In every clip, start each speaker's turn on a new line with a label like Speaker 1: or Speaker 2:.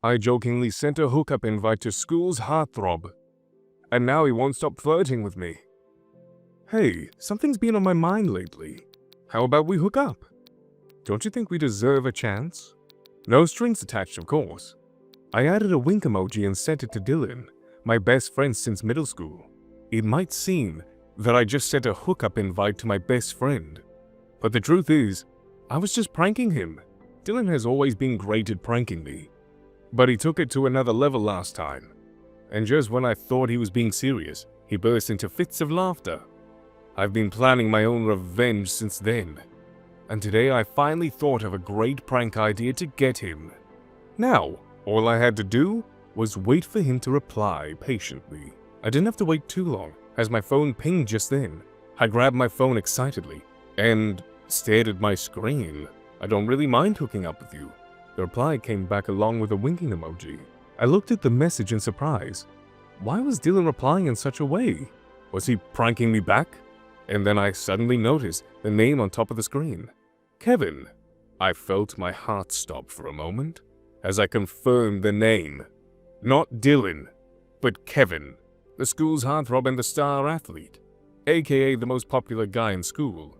Speaker 1: I jokingly sent a hookup invite to school's Heartthrob, and now he won't stop flirting with me. Hey, something's been on my mind lately. How about we hook up? Don't you think we deserve a chance? No strings attached, of course. I added a wink emoji and sent it to Dylan, my best friend since middle school. It might seem that I just sent a hookup invite to my best friend, but the truth is, I was just pranking him. Dylan has always been great at pranking me, but he took it to another level last time. And just when I thought he was being serious, he burst into fits of laughter. I've been planning my own revenge since then, and today I finally thought of a great prank idea to get him. Now, all I had to do was wait for him to reply patiently. I didn't have to wait too long, as my phone pinged just then. I grabbed my phone excitedly and stared at my screen. I don't really mind hooking up with you. The reply came back along with a winking emoji. I looked at the message in surprise. Why was Dylan replying in such a way? Was he pranking me back? And then I suddenly noticed the name on top of the screen. Kevin. I felt my heart stop for a moment as I confirmed the name. Not Dylan, but Kevin, the school's heartthrob and the star athlete, aka the most popular guy in school.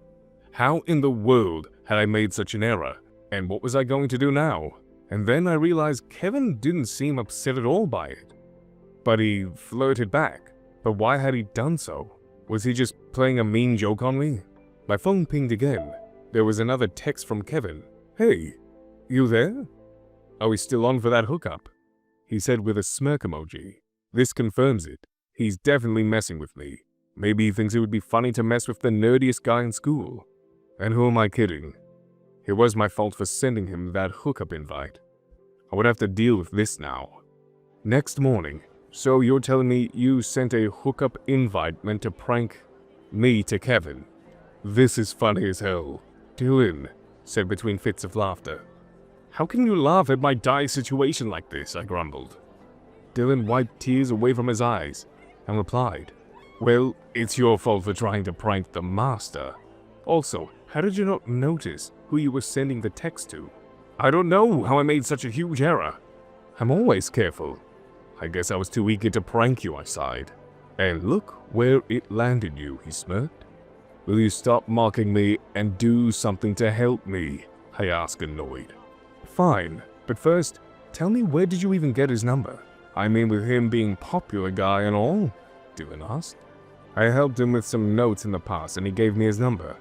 Speaker 1: How in the world had I made such an error, and what was I going to do now? And then I realized Kevin didn't seem upset at all by it. But he flirted back. But why had he done so? Was he just playing a mean joke on me? My phone pinged again. There was another text from Kevin. Hey, you there? Are we still on for that hookup? He said with a smirk emoji. This confirms it. He's definitely messing with me. Maybe he thinks it would be funny to mess with the nerdiest guy in school. And who am I kidding? It was my fault for sending him that hookup invite. I would have to deal with this now. Next morning. So you're telling me you sent a hookup invite meant to prank me to Kevin? This is funny as hell. Dylan said between fits of laughter. How can you laugh at my dire situation like this? I grumbled. Dylan wiped tears away from his eyes and replied, well, it's your fault for trying to prank the master. Also, how did you not notice who you were sending the text to? I don't know how I made such a huge error. I'm always careful. I guess I was too eager to prank you, I sighed. And look where it landed you, he smirked. Will you stop mocking me and do something to help me? I asked, annoyed. Fine, but first, tell me, where did you even get his number? I mean, with him being popular guy and all? Dylan asked. I helped him with some notes in the past and he gave me his number.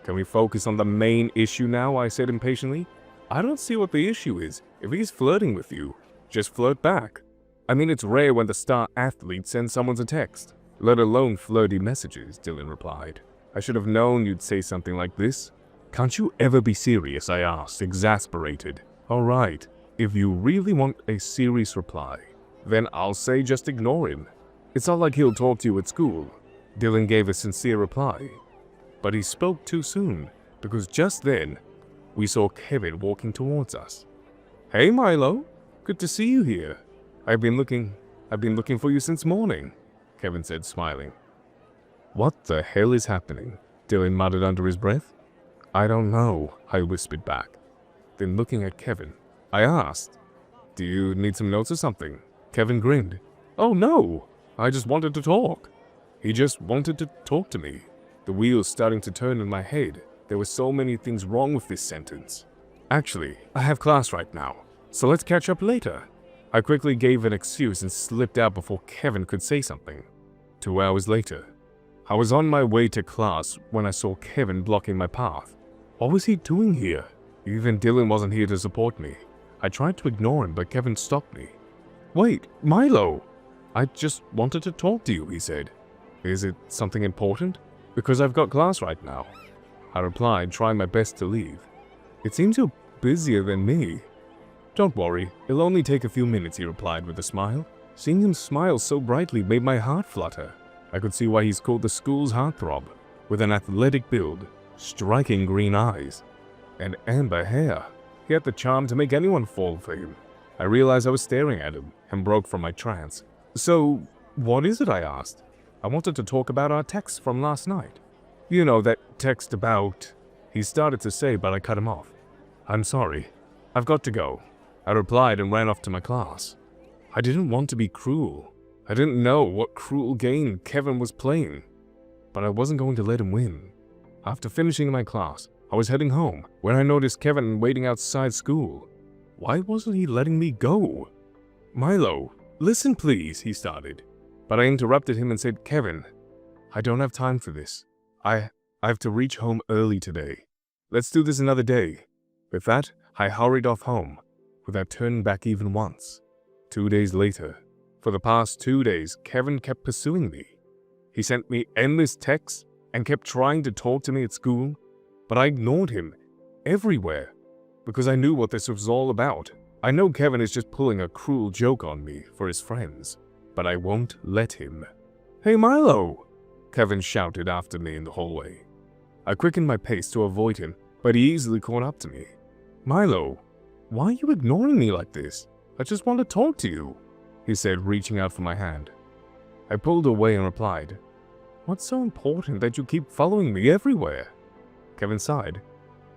Speaker 1: Can we focus on the main issue now? I said impatiently. I don't see what the issue is. If he's flirting with you, just flirt back. I mean, it's rare when the star athlete sends someone a text, let alone flirty messages, Dylan replied. I should have known you'd say something like this. Can't you ever be serious? I asked, exasperated. All right, if you really want a serious reply, then I'll say just ignore him. It's not like he'll talk to you at school. Dylan gave a sincere reply. But he spoke too soon, because just then, we saw Kevin walking towards us. Hey Milo, good to see you here. I've been looking for you since morning, Kevin said, smiling. What the hell is happening? Dylan muttered under his breath. I don't know, I whispered back. Then looking at Kevin, I asked, do you need some notes or something? Kevin grinned. Oh no, I just wanted to talk. He just wanted to talk to me. The wheels starting to turn in my head. There were so many things wrong with this sentence. Actually, I have class right now, so let's catch up later. I quickly gave an excuse and slipped out before Kevin could say something. 2 hours later, I was on my way to class when I saw Kevin blocking my path. What was he doing here? Even Dylan wasn't here to support me. I tried to ignore him, but Kevin stopped me. Wait, Milo! I just wanted to talk to you, he said. Is it something important? Because I've got class right now. I replied, trying my best to leave. It seems you're busier than me. Don't worry, it'll only take a few minutes, he replied with a smile. Seeing him smile so brightly made my heart flutter. I could see why he's called the school's heartthrob, with an athletic build, striking green eyes, and amber hair. He had the charm to make anyone fall for him. I realized I was staring at him and broke from my trance. So, what is it? I asked. I wanted to talk about our text from last night. You know, that text about... He started to say, but I cut him off. I'm sorry. I've got to go. I replied and ran off to my class. I didn't want to be cruel. I didn't know what cruel game Kevin was playing, but I wasn't going to let him win. After finishing my class, I was heading home when I noticed Kevin waiting outside school. Why wasn't he letting me go? Milo, listen please, he started. But I interrupted him and said, Kevin, I don't have time for this. I have to reach home early today. Let's do this another day. With that, I hurried off home, without turning back even once. 2 days later, for the past 2 days, Kevin kept pursuing me. He sent me endless texts and kept trying to talk to me at school, but I ignored him everywhere because I knew what this was all about. I know Kevin is just pulling a cruel joke on me for his friends, but I won't let him. Hey Milo, Kevin shouted after me in the hallway. I quickened my pace to avoid him, but he easily caught up to me. Milo, why are you ignoring me like this? I just want to talk to you, he said, reaching out for my hand. I pulled away and replied, What's so important that you keep following me everywhere? Kevin sighed.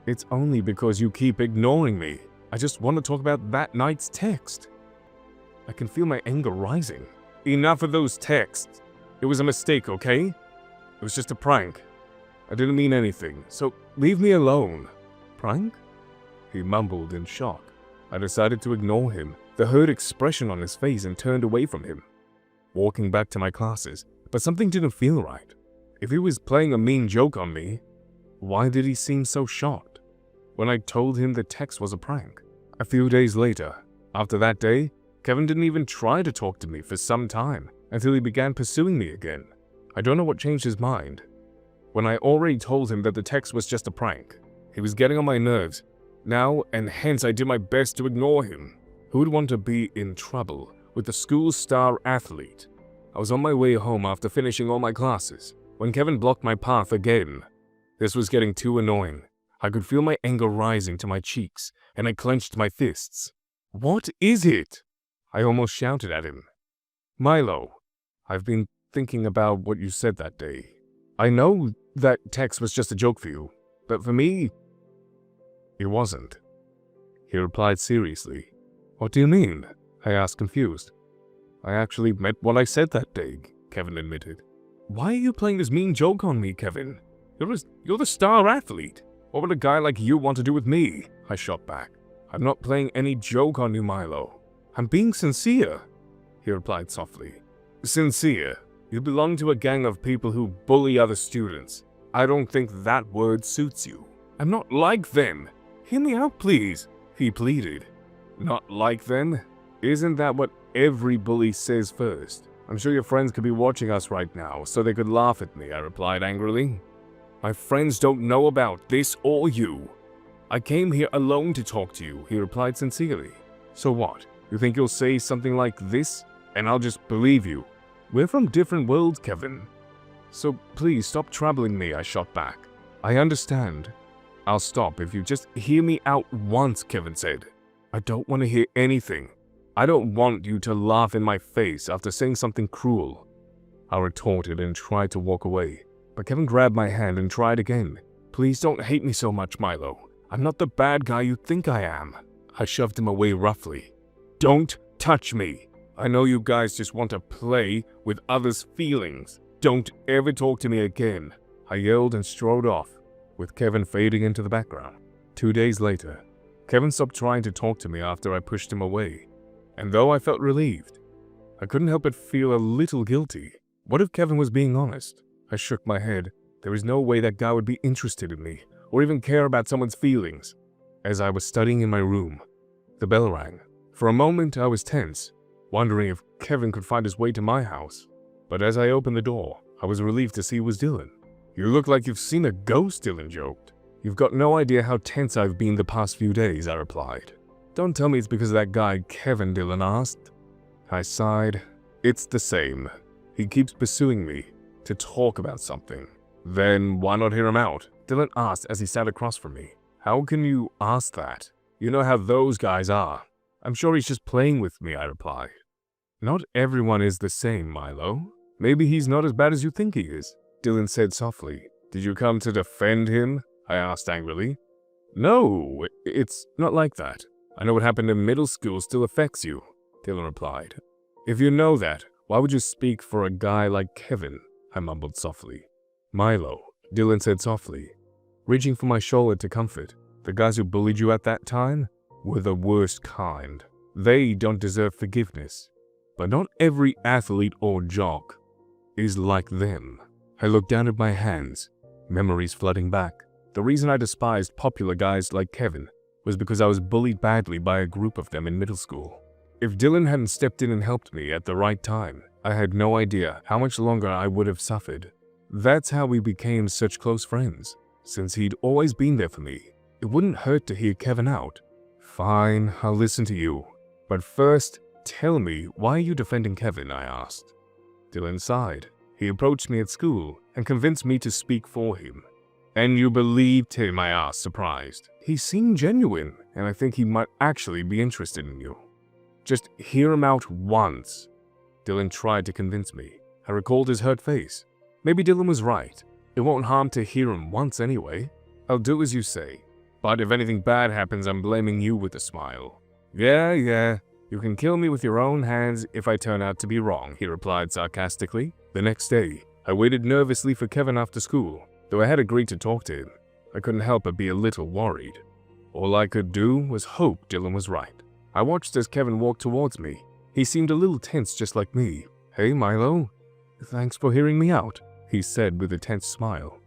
Speaker 1: It's only because you keep ignoring me. I just want to talk about that night's text. I can feel my anger rising. Enough of those texts. It was a mistake, okay? It was just a prank. I didn't mean anything, so leave me alone. Prank? He mumbled in shock. I decided to ignore him, the hurt expression on his face, and turned away from him, walking back to my classes. But something didn't feel right. If he was playing a mean joke on me, why did he seem so shocked when I told him the text was a prank? A few days later, after that day, Kevin didn't even try to talk to me for some time until he began pursuing me again. I don't know what changed his mind. When I already told him that the text was just a prank, he was getting on my nerves now, and hence I did my best to ignore him. Who would want to be in trouble with the school star athlete? I was on my way home after finishing all my classes when Kevin blocked my path again. This was getting too annoying. I could feel my anger rising to my cheeks, and I clenched my fists. What is it? I almost shouted at him. Milo, I've been thinking about what you said that day. I know that text was just a joke for you, but for me, it wasn't. He replied seriously. What do you mean? I asked, confused. I actually meant what I said that day, Kevin admitted. Why are you playing this mean joke on me, Kevin? You're the star athlete. What would a guy like you want to do with me? I shot back. I'm not playing any joke on you, Milo. I'm being sincere, he replied softly. Sincere? You belong to a gang of people who bully other students. I don't think that word suits you. I'm not like them. Hear me out, please, he pleaded. Not like them? Isn't that what every bully says first? I'm sure your friends could be watching us right now, so they could laugh at me, I replied angrily. My friends don't know about this or you. I came here alone to talk to you, he replied sincerely. So what? You think you'll say something like this, and I'll just believe you? We're from different worlds, Kevin. So please stop troubling me, I shot back. I understand. I'll stop if you just hear me out once, Kevin said. I don't want to hear anything. I don't want you to laugh in my face after saying something cruel. I retorted and tried to walk away, but Kevin grabbed my hand and tried again. Please don't hate me so much, Milo. I'm not the bad guy you think I am. I shoved him away roughly. Don't touch me. I know you guys just want to play with others' feelings. Don't ever talk to me again. I yelled and strode off, with Kevin fading into the background. 2 days later, Kevin stopped trying to talk to me after I pushed him away. And though I felt relieved, I couldn't help but feel a little guilty. What if Kevin was being honest? I shook my head. There was no way that guy would be interested in me, or even care about someone's feelings. As I was studying in my room, the bell rang. For a moment, I was tense, wondering if Kevin could find his way to my house. But as I opened the door, I was relieved to see it was Dylan. You look like you've seen a ghost, Dylan joked. You've got no idea how tense I've been the past few days, I replied. Don't tell me it's because of that guy Kevin, Dylan asked. I sighed. It's the same. He keeps pursuing me to talk about something. Then why not hear him out? Dylan asked as he sat across from me. How can you ask that? You know how those guys are. I'm sure he's just playing with me, I replied. Not everyone is the same, Milo. Maybe he's not as bad as you think he is, Dylan said softly. Did you come to defend him? I asked angrily. No, it's not like that. I know what happened in middle school still affects you, Dylan replied. If you know that, why would you speak for a guy like Kevin? I mumbled softly. Milo, Dylan said softly, reaching for my shoulder to comfort. The guys who bullied you at that time were the worst kind. They don't deserve forgiveness. But not every athlete or jock is like them. I looked down at my hands, memories flooding back. The reason I despised popular guys like Kevin was because I was bullied badly by a group of them in middle school. If Dylan hadn't stepped in and helped me at the right time, I had no idea how much longer I would have suffered. That's how we became such close friends, since he'd always been there for me. It wouldn't hurt to hear Kevin out. Fine, I'll listen to you. But first, tell me, why are you defending Kevin? I asked. Dylan sighed. He approached me at school and convinced me to speak for him. And you believed him? I asked, surprised. He seemed genuine, and I think he might actually be interested in you. Just hear him out once. Dylan tried to convince me. I recalled his hurt face. Maybe Dylan was right. It won't harm to hear him once anyway. I'll do as you say. But if anything bad happens, I'm blaming you with a smile. Yeah, you can kill me with your own hands if I turn out to be wrong, he replied sarcastically. The next day, I waited nervously for Kevin after school. Though I had agreed to talk to him, I couldn't help but be a little worried. All I could do was hope Dylan was right. I watched as Kevin walked towards me. He seemed a little tense just like me. Hey, Milo. Thanks for hearing me out, he said with a tense smile.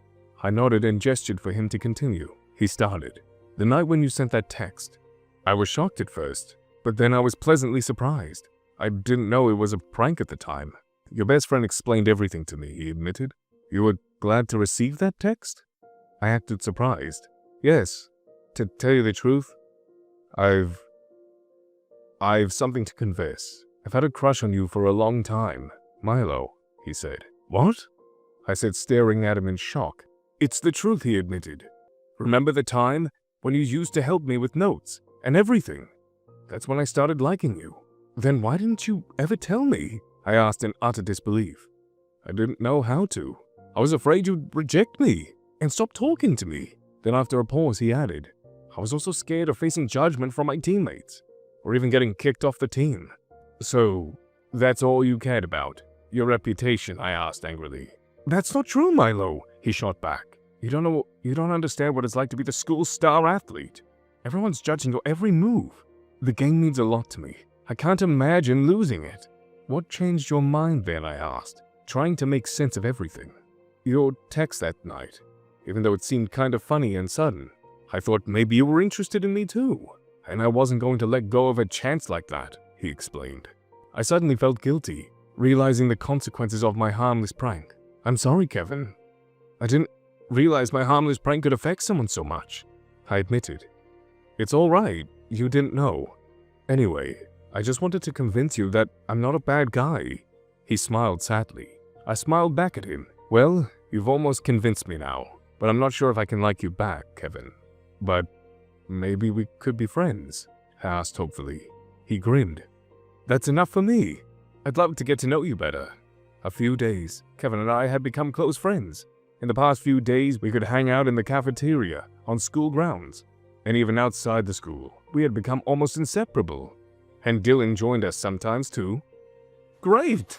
Speaker 1: I nodded and gestured for him to continue. He started. The night when you sent that text. I was shocked at first, but then I was pleasantly surprised. I didn't know it was a prank at the time. Your best friend explained everything to me, he admitted. You were glad to receive that text? I acted surprised. Yes. To tell you the truth, I've something to confess. I've had a crush on you for a long time. Milo, he said. What? I said, staring at him in shock. It's the truth, he admitted. Remember the time when you used to help me with notes and everything? That's when I started liking you. Then why didn't you ever tell me? I asked in utter disbelief. I didn't know how to. I was afraid you'd reject me and stop talking to me. Then after a pause, he added, I was also scared of facing judgment from my teammates, or even getting kicked off the team. So, that's all you cared about? Your reputation? I asked angrily. That's not true, Milo, he shot back. You don't understand what it's like to be the school's star athlete. Everyone's judging your every move. The game means a lot to me. I can't imagine losing it. What changed your mind then? I asked, trying to make sense of everything. Your text that night, even though it seemed kind of funny and sudden. I thought maybe you were interested in me too, and I wasn't going to let go of a chance like that, he explained. I suddenly felt guilty, realizing the consequences of my harmless prank. I'm sorry, Kevin. I didn't realize my harmless prank could affect someone so much, I admitted. It's all right, you didn't know. Anyway, I just wanted to convince you that I'm not a bad guy. He smiled sadly. I smiled back at him. Well, you've almost convinced me now, but I'm not sure if I can like you back, Kevin. But maybe we could be friends, I asked hopefully. He grinned. That's enough for me. I'd love to get to know you better. A few days, Kevin and I had become close friends. In the past few days, we could hang out in the cafeteria, on school grounds, and even outside the school. We had become almost inseparable. And Dylan joined us sometimes too. Great!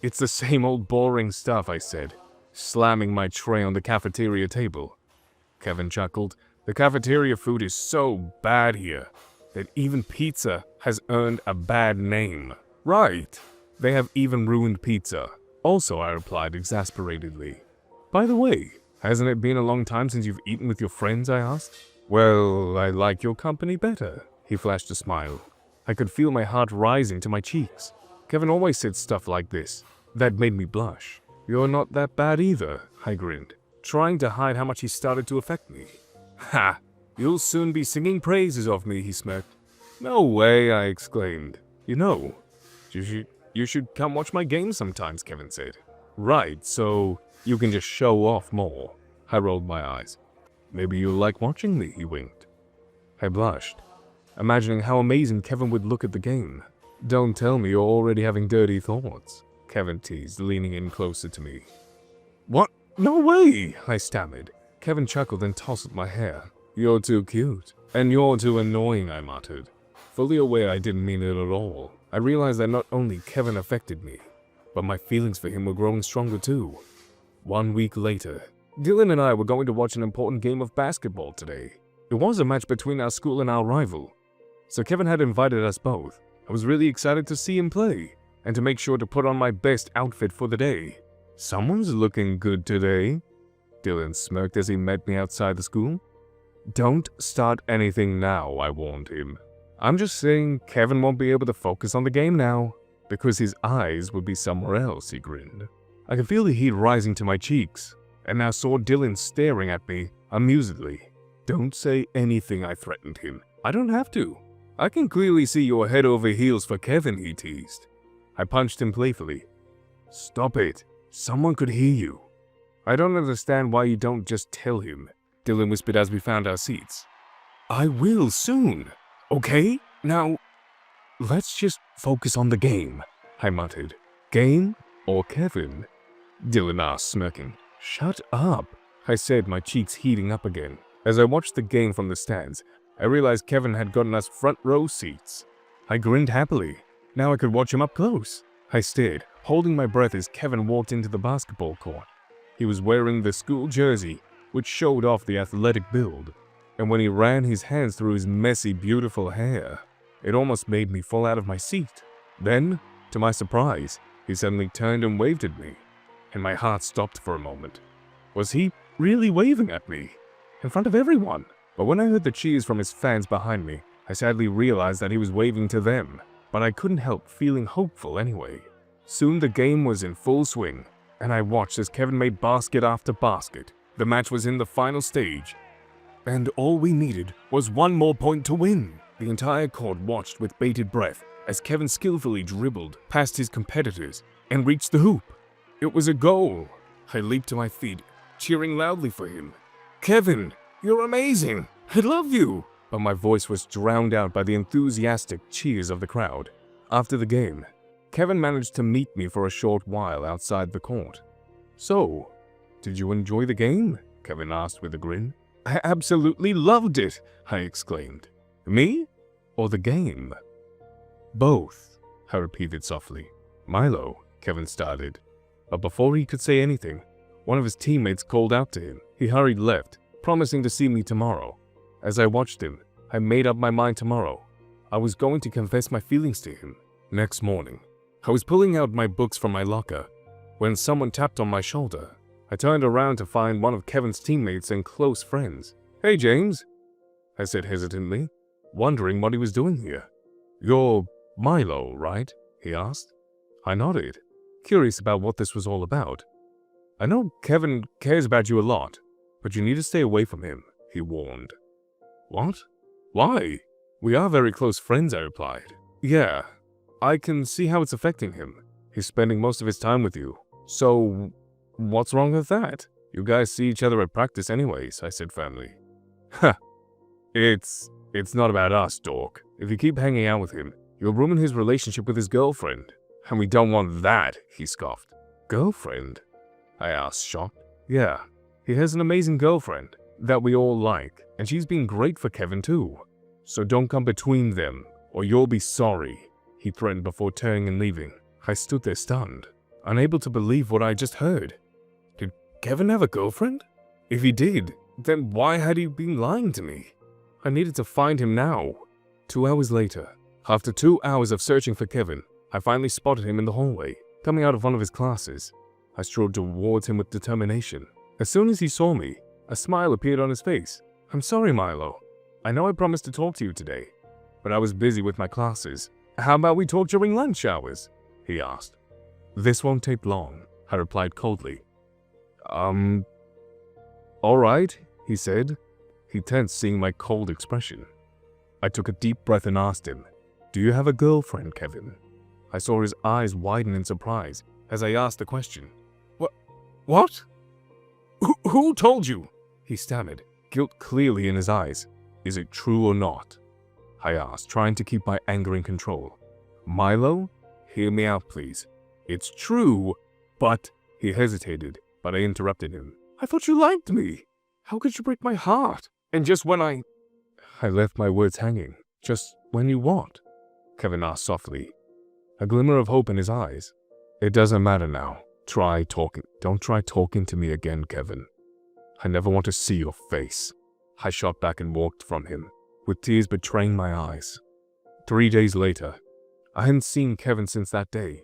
Speaker 1: It's the same old boring stuff, I said, slamming my tray on the cafeteria table. Kevin chuckled. The cafeteria food is so bad here that even pizza has earned a bad name. Right. They have even ruined pizza. Also, I replied exasperatedly. By the way, hasn't it been a long time since you've eaten with your friends? I asked. Well, I like your company better. He flashed a smile. I could feel my heart rising to my cheeks. Kevin always said stuff like this. That made me blush. You're not that bad either, I grinned, trying to hide how much he started to affect me. Ha! You'll soon be singing praises of me, he smirked. No way, I exclaimed. You know, you should come watch my games sometimes, Kevin said. Right, so you can just show off more. I rolled my eyes. Maybe you'll like watching me, he winked. I blushed, imagining how amazing Kevin would look at the game. Don't tell me you're already having dirty thoughts, Kevin teased, leaning in closer to me. What? No way, I stammered. Kevin chuckled and tousled my hair. You're too cute. And you're too annoying, I muttered. Fully aware I didn't mean it at all, I realized that not only Kevin affected me, but my feelings for him were growing stronger too. 1 week later, Dylan and I were going to watch an important game of basketball today. It was a match between our school and our rival, so Kevin had invited us both. I was really excited to see him play, and to make sure to put on my best outfit for the day. "Someone's looking good today," Dylan smirked as he met me outside the school. "Don't start anything now," I warned him. "I'm just saying Kevin won't be able to focus on the game now, because his eyes would be somewhere else," he grinned. I could feel the heat rising to my cheeks, and now saw Dylan staring at me amusedly. "Don't say anything," I threatened him. "I don't have to. I can clearly see you're head over heels for Kevin," he teased. I punched him playfully. "Stop it. Someone could hear you." "I don't understand why you don't just tell him," Dylan whispered as we found our seats. "I will soon, okay? Now, let's just focus on the game," I muttered. "Game or Kevin?" Dylan asked, smirking. "Shut up," I said, my cheeks heating up again. As I watched the game from the stands, I realized Kevin had gotten us front row seats. I grinned happily. Now I could watch him up close. I stared, holding my breath as Kevin walked into the basketball court. He was wearing the school jersey, which showed off the athletic build. And when he ran his hands through his messy, beautiful hair, it almost made me fall out of my seat. Then, to my surprise, he suddenly turned and waved at me, and my heart stopped for a moment. Was he really waving at me? In front of everyone? But when I heard the cheers from his fans behind me, I sadly realized that he was waving to them, but I couldn't help feeling hopeful anyway. Soon the game was in full swing, and I watched as Kevin made basket after basket. The match was in the final stage, and all we needed was one more point to win. The entire court watched with bated breath as Kevin skillfully dribbled past his competitors and reached the hoop. It was a goal. I leaped to my feet, cheering loudly for him. "Kevin, you're amazing! I love you!" But my voice was drowned out by the enthusiastic cheers of the crowd. After the game, Kevin managed to meet me for a short while outside the court. "So, did you enjoy the game?" Kevin asked with a grin. "I absolutely loved it!" I exclaimed. "Me? Or the game?" "Both," I repeated softly. "Milo," Kevin started. But before he could say anything, one of his teammates called out to him. He hurried left, promising to see me tomorrow. As I watched him, I made up my mind tomorrow. I was going to confess my feelings to him. Next morning, I was pulling out my books from my locker when someone tapped on my shoulder. I turned around to find one of Kevin's teammates and close friends. "Hey, James," I said hesitantly, wondering what he was doing here. "You're Milo, right?" he asked. I nodded, curious about what this was all about. "I know Kevin cares about you a lot, but you need to stay away from him," he warned. "What? Why?" "We are very close friends," I replied. "Yeah, I can see how it's affecting him. He's spending most of his time with you. So, what's wrong with that? You guys see each other at practice anyways," I said firmly. "Huh. It's not about us, dork. If you keep hanging out with him, you'll ruin his relationship with his girlfriend. And we don't want that," he scoffed. "Girlfriend?" I asked, shocked. "Yeah, he has an amazing girlfriend that we all like, and she's been great for Kevin too. So don't come between them, or you'll be sorry," he threatened before turning and leaving. I stood there stunned, unable to believe what I just heard. Did Kevin have a girlfriend? If he did, then why had he been lying to me? I needed to find him now. 2 hours later, after 2 hours of searching for Kevin, I finally spotted him in the hallway, coming out of one of his classes. I strode towards him with determination. As soon as he saw me, a smile appeared on his face. "I'm sorry, Milo. I know I promised to talk to you today, but I was busy with my classes. How about we talk during lunch hours?" he asked. "This won't take long," I replied coldly. All right," he said. He tensed seeing my cold expression. I took a deep breath and asked him, "Do you have a girlfriend, Kevin?" I saw his eyes widen in surprise as I asked the question. What? Who told you?" he stammered, guilt clearly in his eyes. "Is it true or not?" I asked, trying to keep my anger in control. "Milo, hear me out, please. It's true, but—" He hesitated, but I interrupted him. "I thought you liked me. How could you break my heart? And just when I left my words hanging, just When you what? Kevin asked softly, a glimmer of hope in his eyes. It doesn't matter now. Don't try talking to me again, Kevin. I never want to see your face. I shot back and walked from him, with tears betraying my eyes. 3 days later, I hadn't seen Kevin since that day,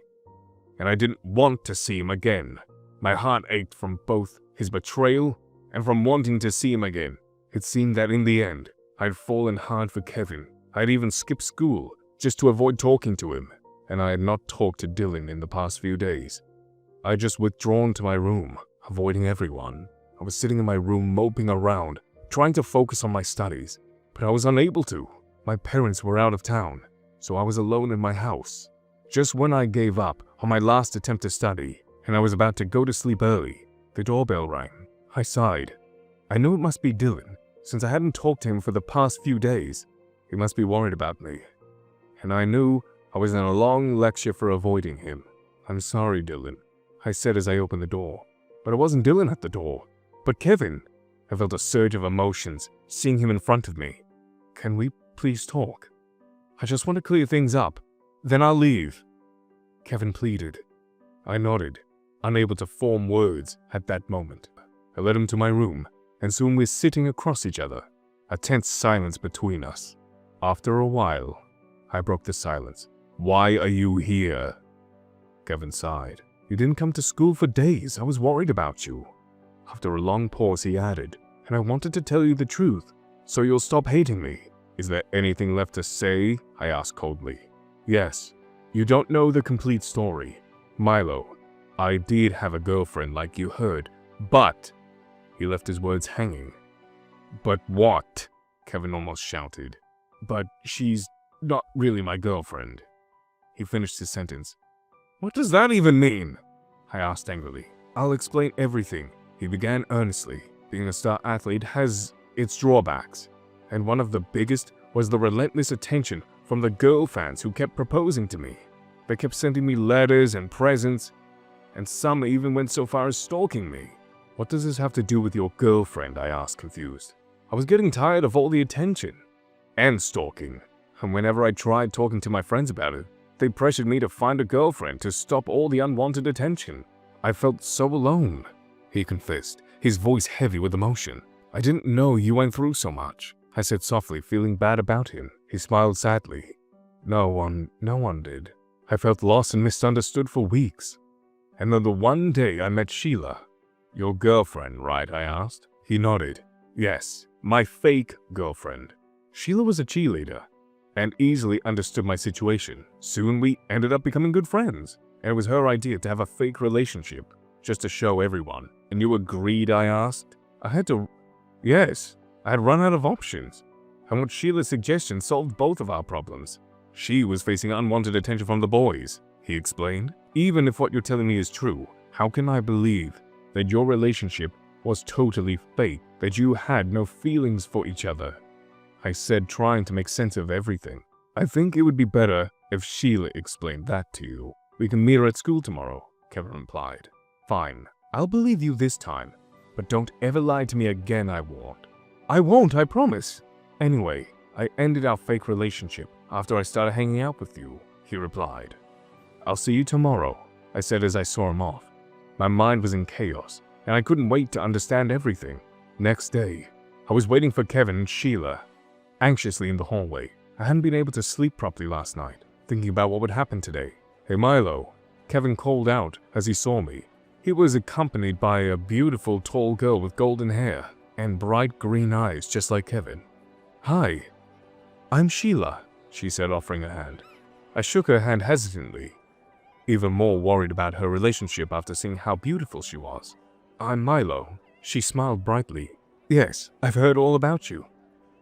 Speaker 1: and I didn't want to see him again. My heart ached from both his betrayal and from wanting to see him again. It seemed that in the end, I'd fallen hard for Kevin. I'd even skipped school just to avoid talking to him, and I had not talked to Dylan in the past few days. I had just withdrawn to my room, avoiding everyone. I was sitting in my room moping around, trying to focus on my studies, but I was unable to. My parents were out of town, so I was alone in my house. Just when I gave up on my last attempt to study, and I was about to go to sleep early, the doorbell rang. I sighed. I knew it must be Dylan, since I hadn't talked to him for the past few days. He must be worried about me. And I knew I was in a long lecture for avoiding him. I'm sorry, Dylan, I said as I opened the door. But it wasn't Dylan at the door, but Kevin. I felt a surge of emotions, seeing him in front of me. Can we please talk? I just want to clear things up. Then I'll leave, Kevin pleaded. I nodded, unable to form words at that moment. I led him to my room, and soon we're sitting across each other, a tense silence between us. After a while, I broke the silence. Why are you here? Kevin sighed. You didn't come to school for days. I was worried about you. After a long pause, he added, and I wanted to tell you the truth, so you'll stop hating me. Is there anything left to say? I asked coldly. Yes. You don't know the complete story. Milo, I did have a girlfriend like you heard, but... He left his words hanging. But what? Kevin almost shouted. But she's not really my girlfriend. He finished his sentence. What does that even mean? I asked angrily. I'll explain everything. He began earnestly. Being a star athlete has its drawbacks, and one of the biggest was the relentless attention from the girl fans who kept proposing to me. They kept sending me letters and presents, and some even went so far as stalking me. What does this have to do with your girlfriend? I asked, confused. I was getting tired of all the attention and stalking, and whenever I tried talking to my friends about it, they pressured me to find a girlfriend to stop all the unwanted attention. I felt so alone, he confessed, his voice heavy with emotion. I didn't know you went through so much, I said softly, feeling bad about him. He smiled sadly. No one did. I felt lost and misunderstood for weeks. And then the one day I met Sheila. Your girlfriend, right? I asked. He nodded. Yes, my fake girlfriend. Sheila was a cheerleader and easily understood my situation. Soon we ended up becoming good friends, and it was her idea to have a fake relationship, just to show everyone. And you agreed? I asked. Yes, I had run out of options, and what Sheila's suggestion solved both of our problems. She was facing unwanted attention from the boys, he explained. Even if what you're telling me is true, how can I believe that your relationship was totally fake, that you had no feelings for each other? I said, trying to make sense of everything. I think it would be better if Sheila explained that to you. We can meet her at school tomorrow, Kevin replied. Fine, I'll believe you this time, but don't ever lie to me again, I warned. I won't, I promise. Anyway, I ended our fake relationship after I started hanging out with you, he replied. I'll see you tomorrow, I said as I saw him off. My mind was in chaos, and I couldn't wait to understand everything. Next day, I was waiting for Kevin and Sheila, anxiously in the hallway. I hadn't been able to sleep properly last night, thinking about what would happen today. Hey Milo, Kevin called out as he saw me. He was accompanied by a beautiful tall girl with golden hair and bright green eyes just like Kevin. Hi, I'm Sheila, she said, offering a hand. I shook her hand hesitantly, even more worried about her relationship after seeing how beautiful she was. I'm Milo. She smiled brightly. Yes, I've heard all about you.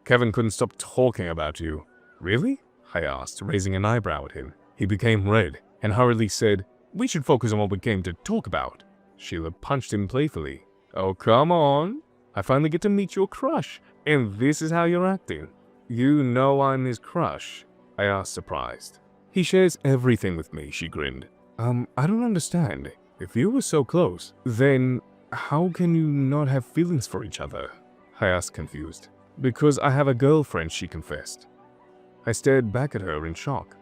Speaker 1: Kevin couldn't stop talking about you. Really? I asked, raising an eyebrow at him. He became red and hurriedly said, we should focus on what we came to talk about. Sheila punched him playfully. Oh, come on. I finally get to meet your crush, and this is how you're acting. You know I'm his crush, I asked, surprised. He shares everything with me, she grinned. I don't understand. If you were so close, then how can you not have feelings for each other? I asked, confused. Because I have a girlfriend, she confessed. I stared back at her in shock.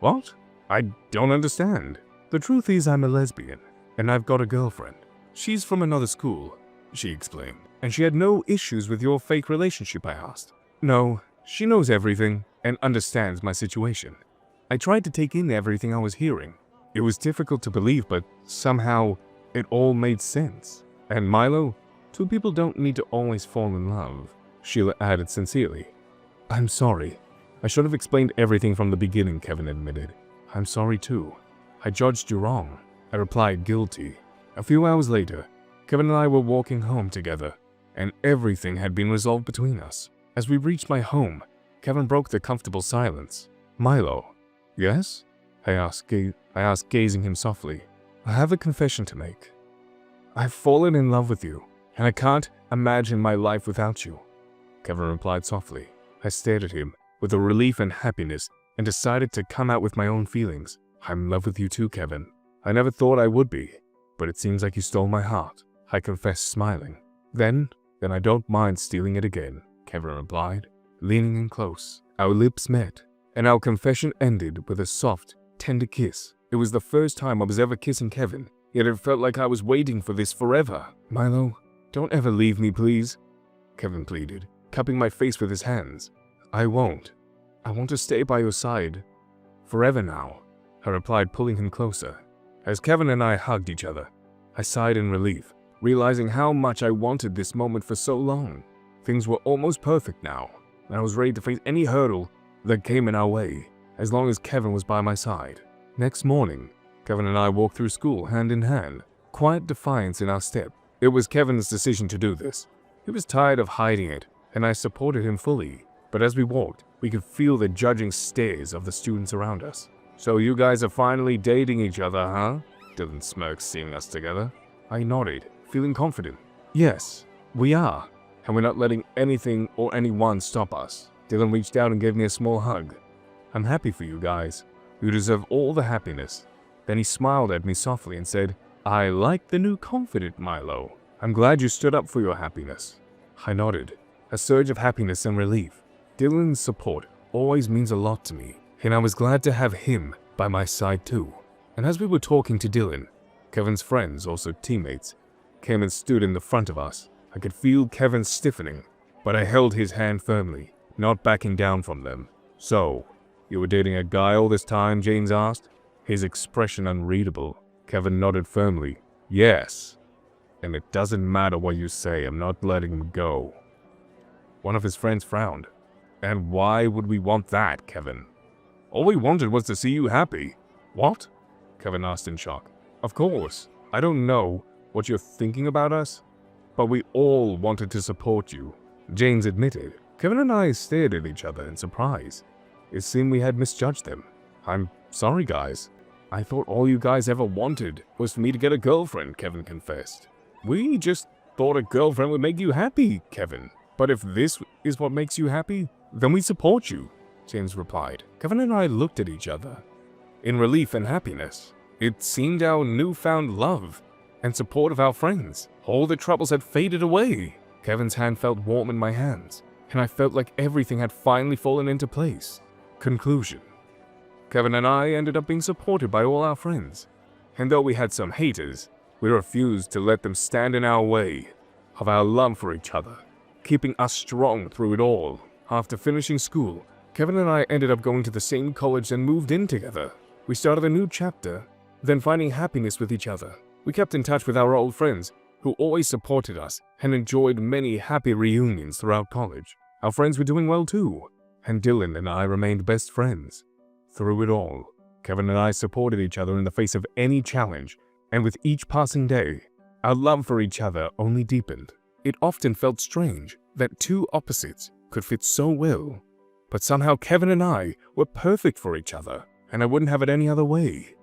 Speaker 1: What? I don't understand. The truth is I'm a lesbian, and I've got a girlfriend. She's from another school, she explained. And she had no issues with your fake relationship, I asked. No, she knows everything and understands my situation. I tried to take in everything I was hearing. It was difficult to believe, but somehow it all made sense. And Milo, two people don't need to always fall in love, Sheila added sincerely. I'm sorry. I should have explained everything from the beginning, Kevin admitted. I'm sorry too. I judged you wrong. I replied, guilty. A few hours later, Kevin and I were walking home together, and everything had been resolved between us. As we reached my home, Kevin broke the comfortable silence. Milo. Yes? I asked, gazing him softly. I have a confession to make. I've fallen in love with you, and I can't imagine my life without you, Kevin replied softly. I stared at him with a relief and happiness and decided to come out with my own feelings. I'm in love with you too, Kevin. I never thought I would be, but it seems like you stole my heart, I confessed, smiling. Then I don't mind stealing it again, Kevin replied, leaning in close. Our lips met, and our confession ended with a soft, tender kiss. It was the first time I was ever kissing Kevin, yet it felt like I was waiting for this forever. Milo, don't ever leave me, please, Kevin pleaded, cupping my face with his hands. I won't. I want to stay by your side. Forever now, I replied, pulling him closer. As Kevin and I hugged each other, I sighed in relief, realizing how much I wanted this moment for so long. Things were almost perfect now, and I was ready to face any hurdle that came in our way, as long as Kevin was by my side. Next morning, Kevin and I walked through school hand in hand, quiet defiance in our step. It was Kevin's decision to do this. He was tired of hiding it, and I supported him fully. But as we walked, we could feel the judging stares of the students around us. So you guys are finally dating each other, huh? Dylan smirked, seeing us together. I nodded, feeling confident. Yes, we are, and we're not letting anything or anyone stop us. Dylan reached out and gave me a small hug. I'm happy for you guys. You deserve all the happiness. Then he smiled at me softly and said, I like the new confident, Milo. I'm glad you stood up for your happiness. I nodded, a surge of happiness and relief. Dylan's support always means a lot to me, and I was glad to have him by my side too. And as we were talking to Dylan, Kevin's friends, also teammates, came and stood in the front of us. I could feel Kevin stiffening, but I held his hand firmly, not backing down from them. So, you were dating a guy all this time? James asked, his expression unreadable. Kevin nodded firmly. Yes. And it doesn't matter what you say, I'm not letting him go. One of his friends frowned. And why would we want that, Kevin? All we wanted was to see you happy. What? Kevin asked in shock. Of course. I don't know what you're thinking about us, but we all wanted to support you, James admitted. Kevin and I stared at each other in surprise. It seemed we had misjudged them. I'm sorry, guys. I thought all you guys ever wanted was for me to get a girlfriend, Kevin confessed. We just thought a girlfriend would make you happy, Kevin. But if this is what makes you happy, then we support you, James replied. Kevin and I looked at each other in relief and happiness. It seemed our newfound love and support of our friends. All the troubles had faded away. Kevin's hand felt warm in my hands, and I felt like everything had finally fallen into place. Conclusion. Kevin and I ended up being supported by all our friends, and though we had some haters, we refused to let them stand in our way of our love for each other, keeping us strong through it all. After finishing school, Kevin and I ended up going to the same college and moved in together. We started a new chapter, then finding happiness with each other. We kept in touch with our old friends, who always supported us and enjoyed many happy reunions throughout college. Our friends were doing well too, and Dylan and I remained best friends. Through it all, Kevin and I supported each other in the face of any challenge, and with each passing day, our love for each other only deepened. It often felt strange that two opposites could fit so well, but somehow Kevin and I were perfect for each other, and I wouldn't have it any other way.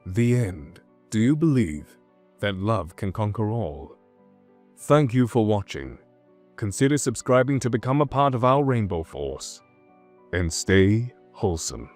Speaker 1: The end. Do you believe that love can conquer all? Thank you for watching. Consider subscribing to become a part of our Rainbow Force, and stay wholesome.